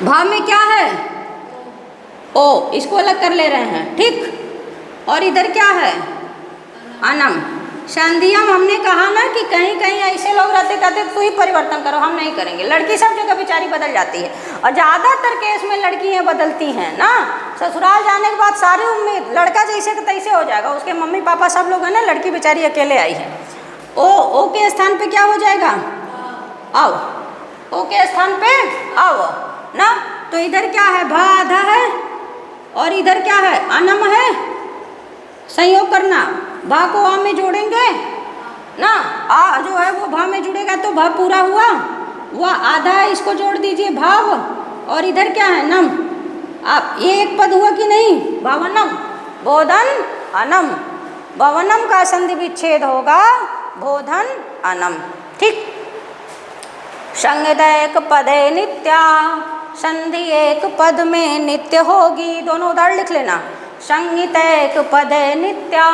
भाव में क्या है, ओ, इसको अलग कर ले रहे हैं, ठीक, और इधर क्या है, अनम। संधियां हमने कहा ना कि कहीं कहीं ऐसे लोग रहते कहते तू ही परिवर्तन करो, हम नहीं करेंगे। लड़की सब जगह बेचारी बदल जाती है, और ज़्यादातर केस में लड़कियां बदलती हैं ना। ससुराल जाने के बाद सारी उम्मीद लड़का जैसे का तैसे हो जाएगा, उसके मम्मी पापा सब लोग हैं ना, लड़की बेचारी अकेले आई है। ओ के स्थान पे क्या हो जाएगा, आओ, ओ के स्थान पे आओ ना। तो इधर क्या है, भा आधा है, और इधर क्या है, अनम है। संयोग करना, भा को आ में जोड़ेंगे ना, आ जो है वो भा में जुड़ेगा तो भा पूरा हुआ, वह आधा है, इसको जोड़ दीजिए भाव, और इधर क्या है, नम। आप ये एक पद हुआ कि नहीं, भवनम, बोधन अनम, भवनम का संधि विच्छेद होगा, बोधन अनम, ठीक। संज्ञित एक पदे नित्या, संधि एक पद में नित्य होगी, दोनों उदाहरण लिख लेना। संज्ञित एक पदे नित्या,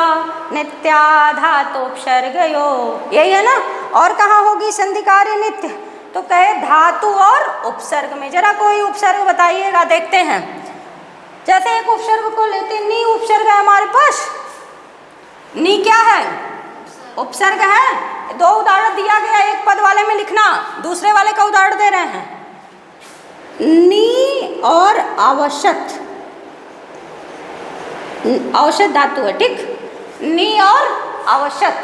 नित्या धातुपसर्गयो, यही है ना। और कहाँ होगी संधि कार्य नित्य, तो कहे धातु और उपसर्ग में। जरा कोई उपसर्ग बताइएगा, देखते हैं। जैसे एक उपसर्ग को लेते, नी उपसर्ग है हमारे पास, नी क्या है, उपसर्ग है। दो उदाहरण दिया गया, एक पद वाले में लिखना, दूसरे वाले का उदाहरण दे रहे हैं। नी और आवश्यक, आवश्यक धातु है, ठीक, नी और आवश्यक।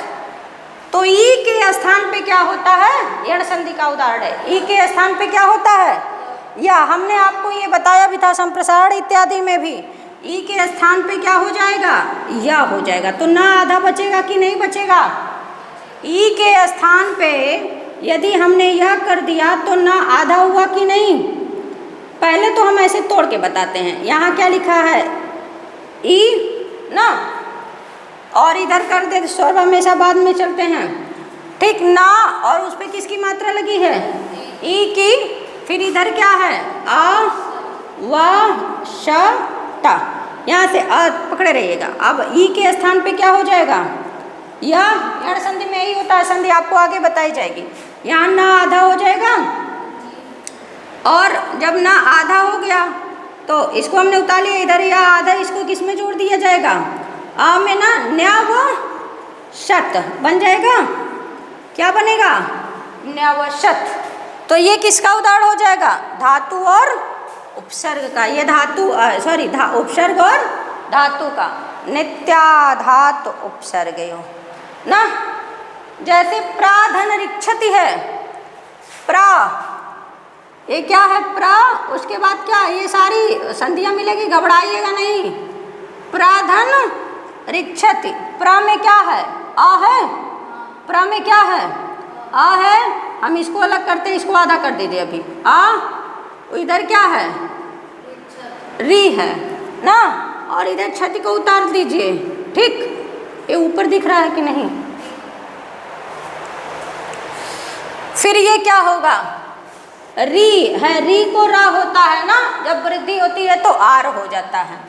तो तो ई के स्थान पे क्या होता है, यण संधि का उदाहरण है। ई के स्थान पे क्या होता है, या हमने आपको ये बताया भी था संप्रसारण इत्यादि में भी, ई के स्थान पे क्या हो जाएगा, या हो जाएगा। तो ना आधा बचेगा कि नहीं बचेगा, ई के स्थान पे यदि हमने यह कर दिया तो ना आधा हुआ कि नहीं। पहले तो हम ऐसे तोड़ के बताते हैं, यहाँ क्या लिखा है ई ना, और इधर कर दे स्वर हमेशा बाद में चलते हैं, ठीक ना, और उस पर किसकी मात्रा लगी है, ई की, फिर इधर क्या है आ वा श टा, यहाँ से आ पकड़े रहिएगा। अब ई के स्थान पे क्या हो जाएगा, या यण संधि में यही होता है, संधि आपको आगे बताई जाएगी। यहाँ ना आधा हो जाएगा, और जब ना आधा हो गया तो इसको हमने उतार लिया इधर, या आधा इसको किस में जोड़ दिया जाएगा, आ में ना न्या व शत बन जाएगा, क्या बनेगा, न्या व शत। तो ये किसका उदाहरण हो जाएगा, धातु और उपसर्ग का। ये धातु सॉरी उपसर्ग और धातु का, नित्याधात उपसर्गयो ना। जैसे प्राधन रिक्षति है, प्रा ये क्या है, प्रा, उसके बाद क्या, ये सारी संधियाँ मिलेगी, घबराइएगा नहीं। प्राधन रिक्षति, प्रा में क्या है, आ है, प्रा में क्या है, आ है। हम इसको अलग करते हैं, इसको आधा कर दीजिए अभी, आ, इधर क्या है, री है ना, और इधर क्षति को उतार दीजिए, ठीक। ये ऊपर दिख रहा है कि नहीं। फिर ये क्या होगा, री है, री को रा होता है ना, जब वृद्धि होती है तो आर हो जाता है।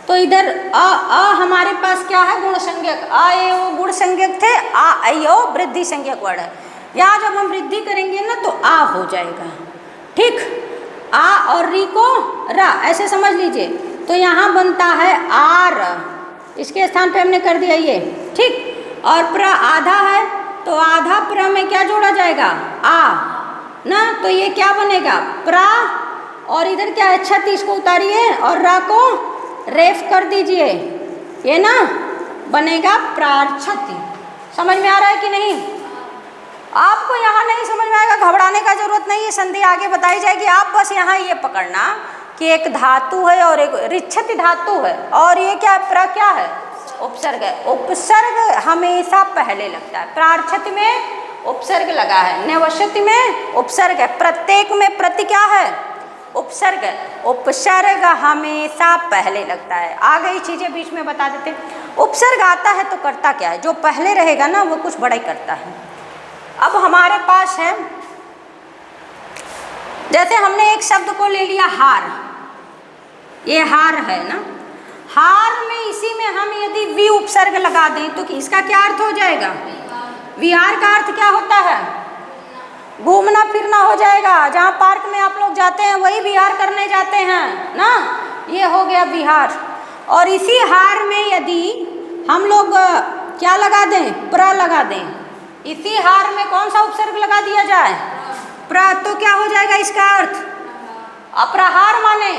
तो इधर आ हमारे पास क्या है, गुण संज्ञक, आ ए ओ गुण संज्ञक थे, आ आई ओ वृद्धि संज्ञक वर्ड है। यहाँ जब हम वृद्धि करेंगे ना तो आ हो जाएगा, ठीक। आ और री को रा ऐसे समझ लीजिए। तो यहाँ बनता है आर, इसके स्थान पे हमने कर दिया ये, ठीक। और प्र आधा है, तो आधा प्र में क्या जोड़ा जाएगा, आ ना, तो ये क्या बनेगा, प्रा, और इधर क्या है क्षति, इसको उतारिए और रा को रेफ कर दीजिए, ये ना बनेगा प्रार्थति। समझ में आ रहा है कि नहीं। आपको यहाँ नहीं समझ में आएगा, घबराने का जरूरत नहीं है, संधि आगे बताई जाएगी। आप बस यहाँ ये पकड़ना कि एक धातु है और एक रिक्षति धातु है, और ये क्या है, प्र क्या है, उपसर्ग है। उपसर्ग हमेशा पहले लगता है, प्रार्थति में उपसर्ग लगा है, नवशति में उपसर्ग है, प्रत्येक में प्रति क्या है, उपसर्ग है। उपसर्ग हमेशा पहले लगता है। आ गई चीजें बीच में बता देते। उपसर्ग आता है तो करता क्या है, जो पहले रहेगा ना वो कुछ बड़ा ही करता है। अब हमारे पास है, जैसे हमने एक शब्द को ले लिया हार, ये हार है ना, हार में इसी में हम यदि वी उपसर्ग लगा दें तो इसका क्या अर्थ हो जाएगा, विहार का अर्थ क्या होता है, घूमना फिरना हो जाएगा। जहाँ पार्क में आप लोग जाते हैं वही विहार करने जाते हैं ना, ये हो गया विहार। और इसी हार में यदि हम लोग क्या लगा दें, प्र लगा दें, इसी हार में कौन सा उपसर्ग लगा दिया जाए, प्र, तो क्या हो जाएगा इसका अर्थ, अप्रहार माने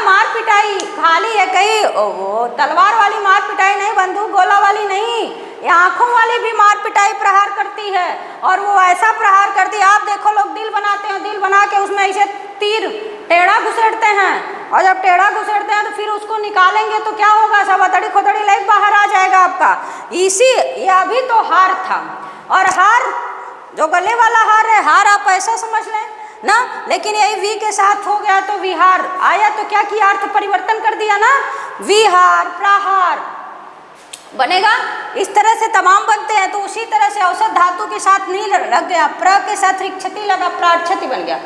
मार पिटाई। खाली है कहीं वो तलवार वाली मार पिटाई नहीं, बंदूक गोला वाली नहीं, ये आँखों वाली भी मार पिटाई प्रहार करती है। और वो ऐसा प्रहार करती है, आप देखो लोग दिल बनाते हैं, दिल बना के उसमें ऐसे तीर टेढ़ा घुसेड़ते हैं, और जब टेढ़ा घुसेड़ते हैं तो फिर उसको निकालेंगे तो क्या होगा, सब अतड़ी खोतड़ी लाइक बाहर आ जाएगा आपका। इसी ये अभी तो हार था, और हार जो गले वाला हार है, हार आप ऐसा समझ लें ना, लेकिन यही वी के साथ हो गया तो विहार आया, तो क्या किया, अर्थ परिवर्तन कर दिया ना, विहार प्रहार बनेगा। इस तरह से तमाम बनते हैं। तो उसी तरह से औसत धातु के साथ नील लग गया, प्र के साथ रिक्षति लगा, प्रार्थति बन गया।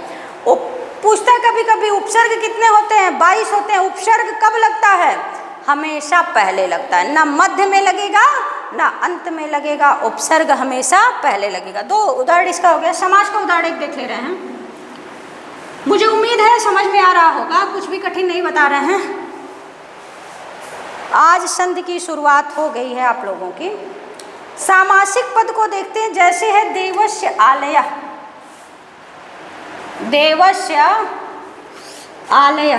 पूछता है कभी कभी उपसर्ग कितने होते हैं, 22 होते हैं। उपसर्ग कब लगता है, हमेशा पहले लगता है, ना मध्य में लगेगा ना अंत में लगेगा, उपसर्ग हमेशा पहले लगेगा। दो उदाहरण इसका हो गया। समाज का उदाहरण एक देख ले रहे हैं, मुझे उम्मीद है समझ में आ रहा होगा, कुछ भी कठिन नहीं बता रहे हैं। आज संधि की शुरुआत हो गई है आप लोगों की। सामासिक पद को देखते हैं, जैसे है देवस्य आलय, देवस्य आलय,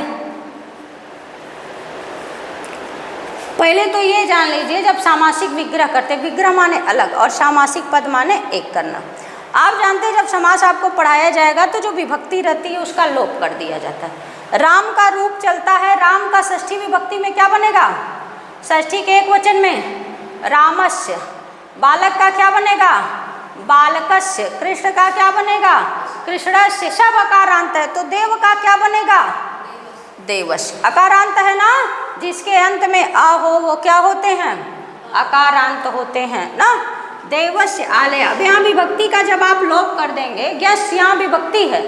पहले तो ये जान लीजिए, जब सामासिक विग्रह करते, विग्रह माने अलग और सामासिक पद माने एक करना। आप जानते हैं जब समास आपको पढ़ाया जाएगा तो जो विभक्ति रहती है उसका लोप कर दिया जाता है। राम का रूप चलता है, राम का षष्ठी विभक्ति में क्या बनेगा? षष्ठी के एक वचन में रामस्य। बालक का क्या बनेगा? बालकस्य। कृष्ण का क्या बनेगा? कृष्णस्य। सब अकारांत है, तो देव का क्या बनेगा? देवस्य। अकारांत है ना, जिसके अंत में आ हो वो क्या होते हैं? अकारांत होते हैं ना। देवस्य आलय। अब यहाँ विभक्ति का जब आप लोप कर देंगे, ग्यस यहाँ विभक्ति है,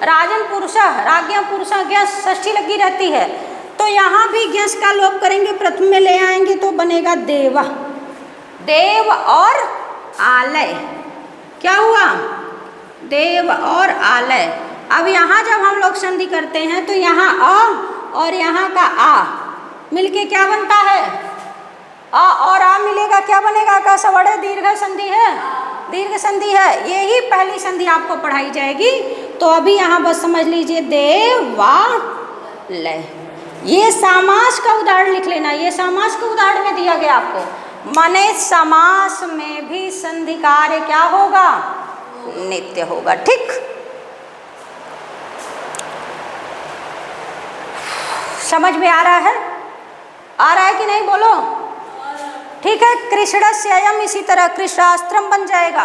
राजन पुरुष, राज्ञा पुरुष, ग्यस षष्ठी लगी रहती है, तो यहाँ भी ग्यस का लोप करेंगे, प्रथम में ले आएंगे तो बनेगा देव। देव और आलय, क्या हुआ? देव और आलय। अब यहाँ जब हम लोग संधि करते हैं तो यहाँ अ और यहाँ का आ मिलके क्या बनता है? आ और आ मिलेगा, क्या बनेगा? का सवड़े दीर्घ संधि है, दीर्घ संधि है। यही पहली संधि आपको पढ़ाई जाएगी। तो अभी यहाँ बस समझ लीजिए देवालय। ये समास का उदाहरण लिख लेना, ये समास का उदाहरण में दिया गया आपको। माने समास में भी संधि कार्य क्या होगा? नित्य होगा। ठीक, समझ में आ रहा है? आ रहा है कि नहीं? बोलो। ठीक है। कृष्णस्ययम्, इसी तरह कृष्णास्त्रम बन जाएगा,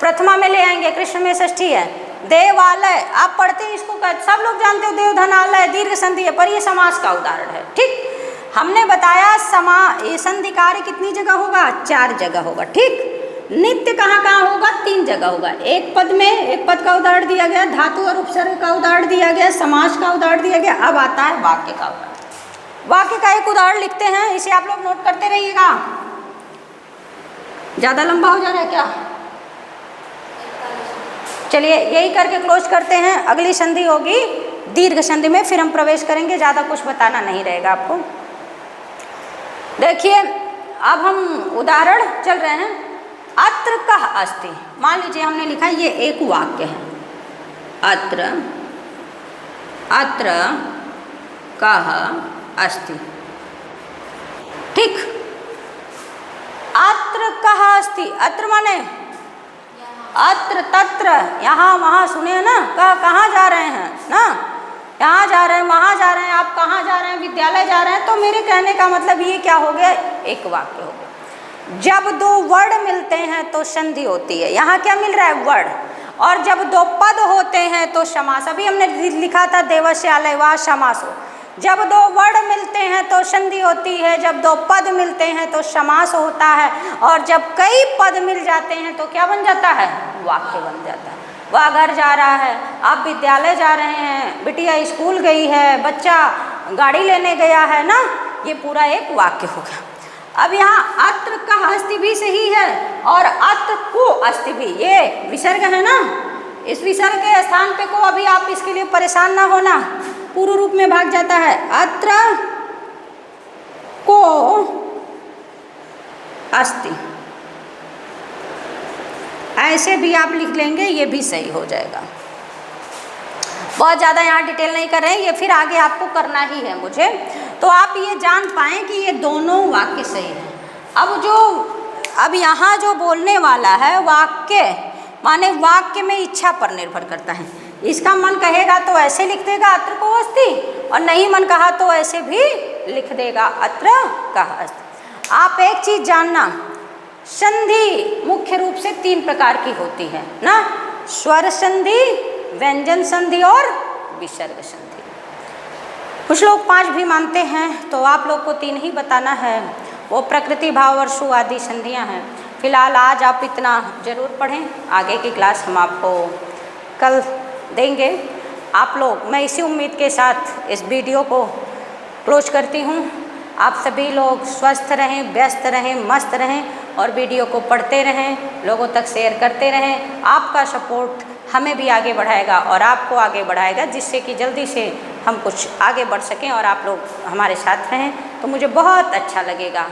प्रथमा में ले आएंगे, कृष्ण में षष्ठी है। देवालय आप पढ़ते हैं, इसको सब लोग जानते हो, देवधनालय दीर्घ संधि है, पर ये समास का उदाहरण है। ठीक, हमने बताया ये संधि कार्य कितनी जगह होगा? 4 जगह होगा। ठीक, नित्य कहाँ कहाँ होगा? 3 जगह होगा। एक पद में, एक पद का उदाहरण दिया गया, धातु और उपसर्ग का उदाहरण दिया गया, समास का उदाहरण दिया गया। अब आता है वाक्य का उदाहरण। वाक्य का एक उदाहरण लिखते हैं, इसे आप लोग नोट करते रहिएगा। ज़्यादा लंबा हो जा रहा है क्या? चलिए यही करके क्लोज करते हैं। अगली संधि होगी दीर्घ संधि में, फिर हम प्रवेश करेंगे। ज़्यादा कुछ बताना नहीं रहेगा आपको। देखिए अब हम उदाहरण चल रहे हैं। अत्र कः अस्ति, मान लीजिए हमने लिखा ये एक वाक्य है। अत्र, अत्र कः अस्ति। ठीक, अत्र कः अस्ति, अत्र माने अत्र तत्र, यहाँ वहाँ, सुने ना, कहाँ जा रहे हैं ना, यहाँ जा रहे हैं, वहाँ जा रहे हैं, आप कहाँ जा रहे हैं? विद्यालय जा रहे हैं। तो मेरे कहने का मतलब ये क्या हो गया? एक वाक्य हो गया। जब 2 वर्ड मिलते हैं तो संधि होती है। यहाँ क्या मिल रहा है? वर्ड। और जब 2 पद होते हैं तो समास। अभी हमने लिखा था देवस्य आलय वा समास हो। जब 2 वर्ड मिलते हैं तो संधि होती है, जब 2 पद मिलते हैं तो समास होता है, और जब कई पद मिल जाते हैं तो क्या बन जाता है? वाक्य बन जाता है। वह घर जा रहा है, आप विद्यालय जा रहे हैं, बिटिया स्कूल गई है, बच्चा गाड़ी लेने गया है ना, ये पूरा एक वाक्य हो गया। अब यहाँ अत्र कः अस्ति भी सही है और अत्र को अस्ति भी, ये विसर्ग है ना, इस विसर्ग के स्थान पे को, अभी आप इसके लिए परेशान ना होना, पूर्व रूप में भाग जाता है। अत्र को अस्ति, ऐसे भी आप लिख लेंगे, ये भी सही हो जाएगा। बहुत ज़्यादा यहाँ डिटेल नहीं कर रहे हैं, ये फिर आगे आपको करना ही है मुझे, तो आप ये जान पाएँ कि ये दोनों वाक्य सही हैं। अब यहाँ जो बोलने वाला है वाक्य, माने वाक्य में इच्छा पर निर्भर करता है। इसका मन कहेगा तो ऐसे लिख देगा अत्र को अस्ति, और नहीं मन कहा तो ऐसे भी लिख देगा अत्र कः अस्ति। आप एक चीज़ जानना, संधि मुख्य रूप से 3 प्रकार की होती है ना, स्वर संधि, व्यंजन संधि और विसर्ग संधि। कुछ लोग 5 भी मानते हैं, तो आप लोग को 3 ही बताना है, वो प्रकृति, भाव और सु आदि संधियां हैं। फिलहाल आज आप इतना ज़रूर पढ़ें, आगे की क्लास हम आपको कल देंगे। आप लोग, मैं इसी उम्मीद के साथ इस वीडियो को क्लोज करती हूँ। आप सभी लोग स्वस्थ रहें, व्यस्त रहें, मस्त रहें और वीडियो को पढ़ते रहें, लोगों तक शेयर करते रहें। आपका सपोर्ट हमें भी आगे बढ़ाएगा और आपको आगे बढ़ाएगा, जिससे कि जल्दी से हम कुछ आगे बढ़ सकें और आप लोग हमारे साथ रहें, तो मुझे बहुत अच्छा लगेगा।